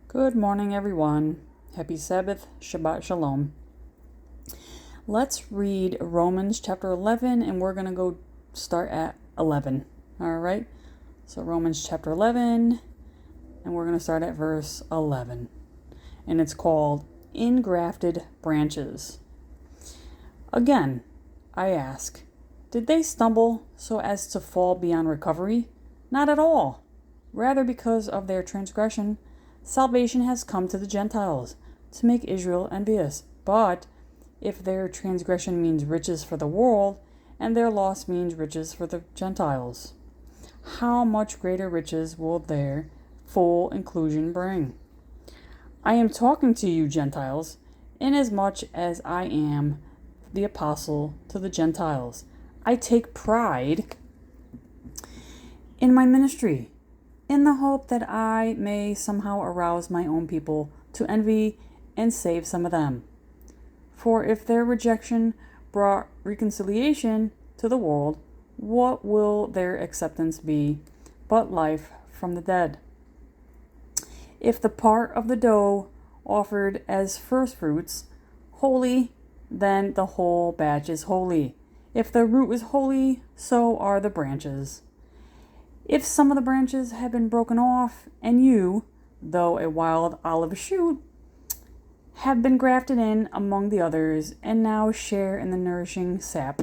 Good morning, everyone. Happy Sabbath, Shabbat Shalom. Let's read Romans chapter 11, and we're going to go start at 11. All right? So Romans chapter 11, and we're going to start at verse 11. And it's called Ingrafted Branches. Again, I ask, did they stumble so as to fall beyond recovery? Not at all. Rather, because of their transgression, salvation has come to the Gentiles, to make Israel envious. But if their transgression means riches for the world, and their loss means riches for the Gentiles, how much greater riches will their full inclusion bring? I am talking to you, Gentiles, inasmuch as I am the apostle to the Gentiles. I take pride in my ministry, in the hope that I may somehow arouse my own people to envy and save some of them. For if their rejection brought reconciliation to the world, what will their acceptance be but life from the dead? If the part of the dough offered as firstfruits holy, then the whole batch is holy. If the root is holy, so are the branches. If some of the branches have been broken off, and you, though a wild olive shoot, have been grafted in among the others, and now share in the nourishing sap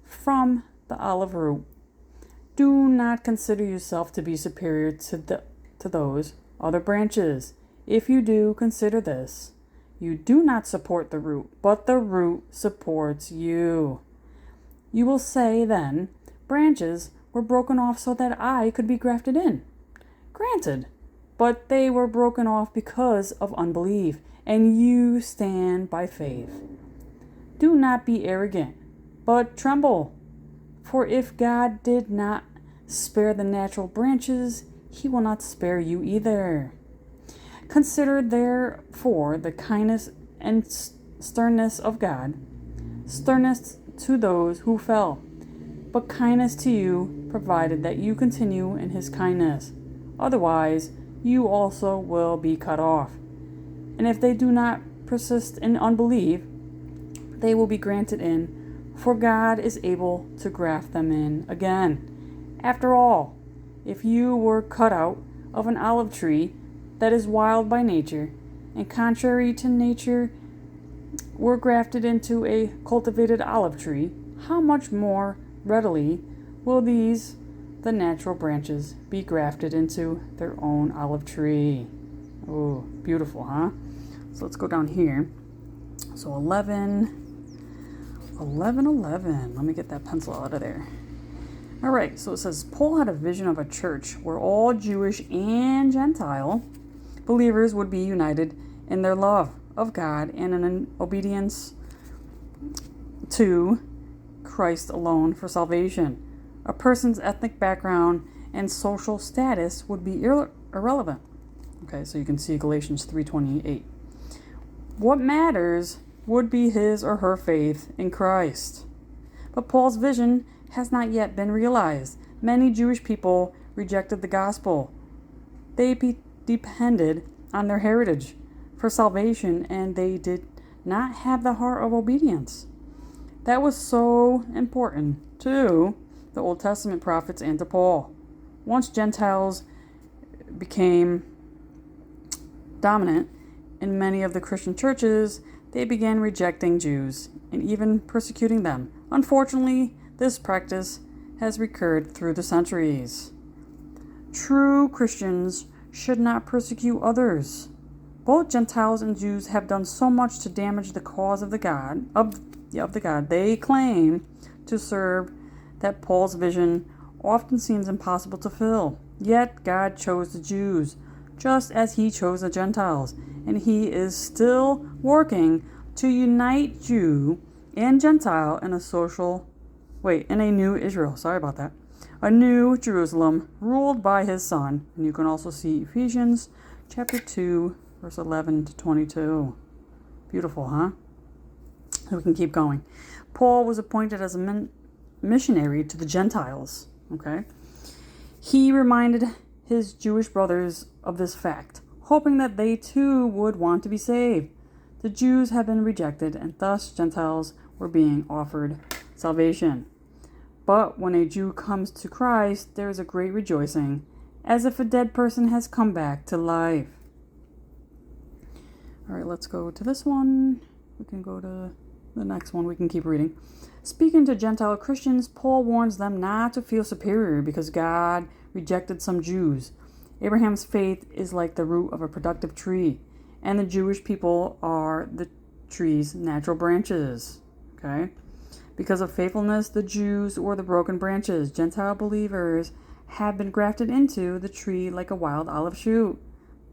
from the olive root, do not consider yourself to be superior to those other branches. If you do, consider this: you do not support the root, but the root supports you. You will say then, branches were broken off so that I could be grafted in. Granted, but they were broken off because of unbelief, and you stand by faith. Do not be arrogant, but tremble. For if God did not spare the natural branches, he will not spare you either. Consider therefore the kindness and sternness of God, sternness to those who fell, but kindness to you, provided that you continue in his kindness. Otherwise, you also will be cut off. And if they do not persist in unbelief, they will be granted in, for God is able to graft them in again. After all, if you were cut out of an olive tree that is wild by nature, and contrary to nature were grafted into a cultivated olive tree, how much more readily will these, the natural branches, be grafted into their own olive tree? Oh, beautiful, huh? So let's go down here. So 11. Let me get that pencil out of there. All right, so it says, Paul had a vision of a church where all Jewish and Gentile believers would be united in their love of God and in obedience to Christ alone for salvation. A person's ethnic background and social status would be irrelevant. Okay, so you can see Galatians 3:28. What matters would be his or her faith in Christ. But Paul's vision has not yet been realized. Many Jewish people rejected the gospel. They depended on their heritage for salvation, and they did not have the heart of obedience. That was so important to the Old Testament prophets and to Paul. Once Gentiles became dominant in many of the Christian churches, they began rejecting Jews and even persecuting them. Unfortunately, this practice has recurred through the centuries. True Christians should not persecute others. Both Gentiles and Jews have done so much to damage the cause of the God they claim to serve that Paul's vision often seems impossible to fill. Yet God chose the Jews, just as he chose the Gentiles, and he is still working to unite Jew and Gentile in a new Israel. Sorry about that. A new Jerusalem ruled by his son. And you can also see Ephesians chapter 2, verse 11 to 22. Beautiful, huh? We can keep going. Paul was appointed as a missionary to the Gentiles. Okay? He reminded his Jewish brothers of this fact, hoping that they too would want to be saved. The Jews had been rejected, and thus Gentiles were being offered salvation. But when a Jew comes to Christ, there is a great rejoicing, as if a dead person has come back to life. All right, let's go to this one. We can go to the next one. We can keep reading. Speaking to Gentile Christians, Paul warns them not to feel superior because God rejected some Jews. Abraham's faith is like the root of a productive tree, and the Jewish people are the tree's natural branches. Okay? Because of faithfulness, the Jews were the broken branches. Gentile believers have been grafted into the tree like a wild olive shoot.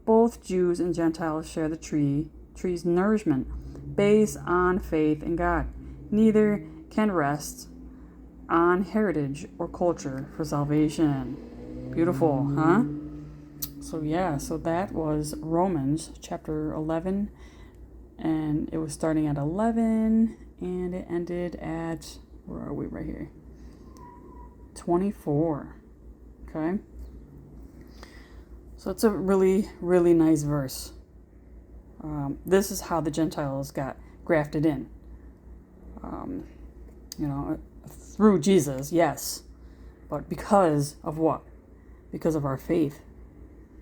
Both Jews and Gentiles share the tree's nourishment based on faith in God. Neither can rest on heritage or culture for salvation. Beautiful, huh? So that was Romans chapter 11, and it was starting at 11, and it ended at, where are we, right here, 24, okay? So it's a really, really nice verse. This is how the Gentiles got grafted in. Through Jesus, yes. But because of what? Because of our faith.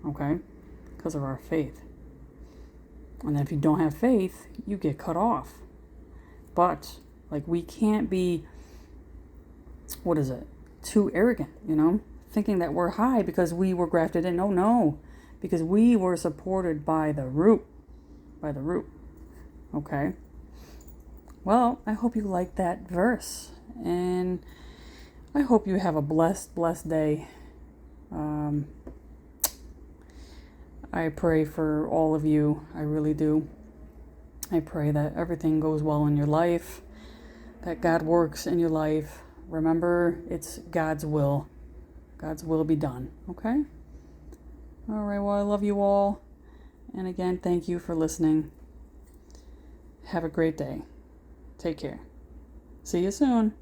Okay? Because of our faith. And then if you don't have faith, you get cut off. But, we can't be, too arrogant, thinking that we're high because we were grafted in. Oh, no. Because we were supported by the root. Okay? Well, I hope you liked that verse. And I hope you have a blessed day. I pray for all of you. I really do. I pray that everything goes well in your life, that God works in your life. Remember, it's God's will. God's will be done. Okay? All right, well, I love you all. And again, thank you for listening. Have a great day. Take care. See you soon.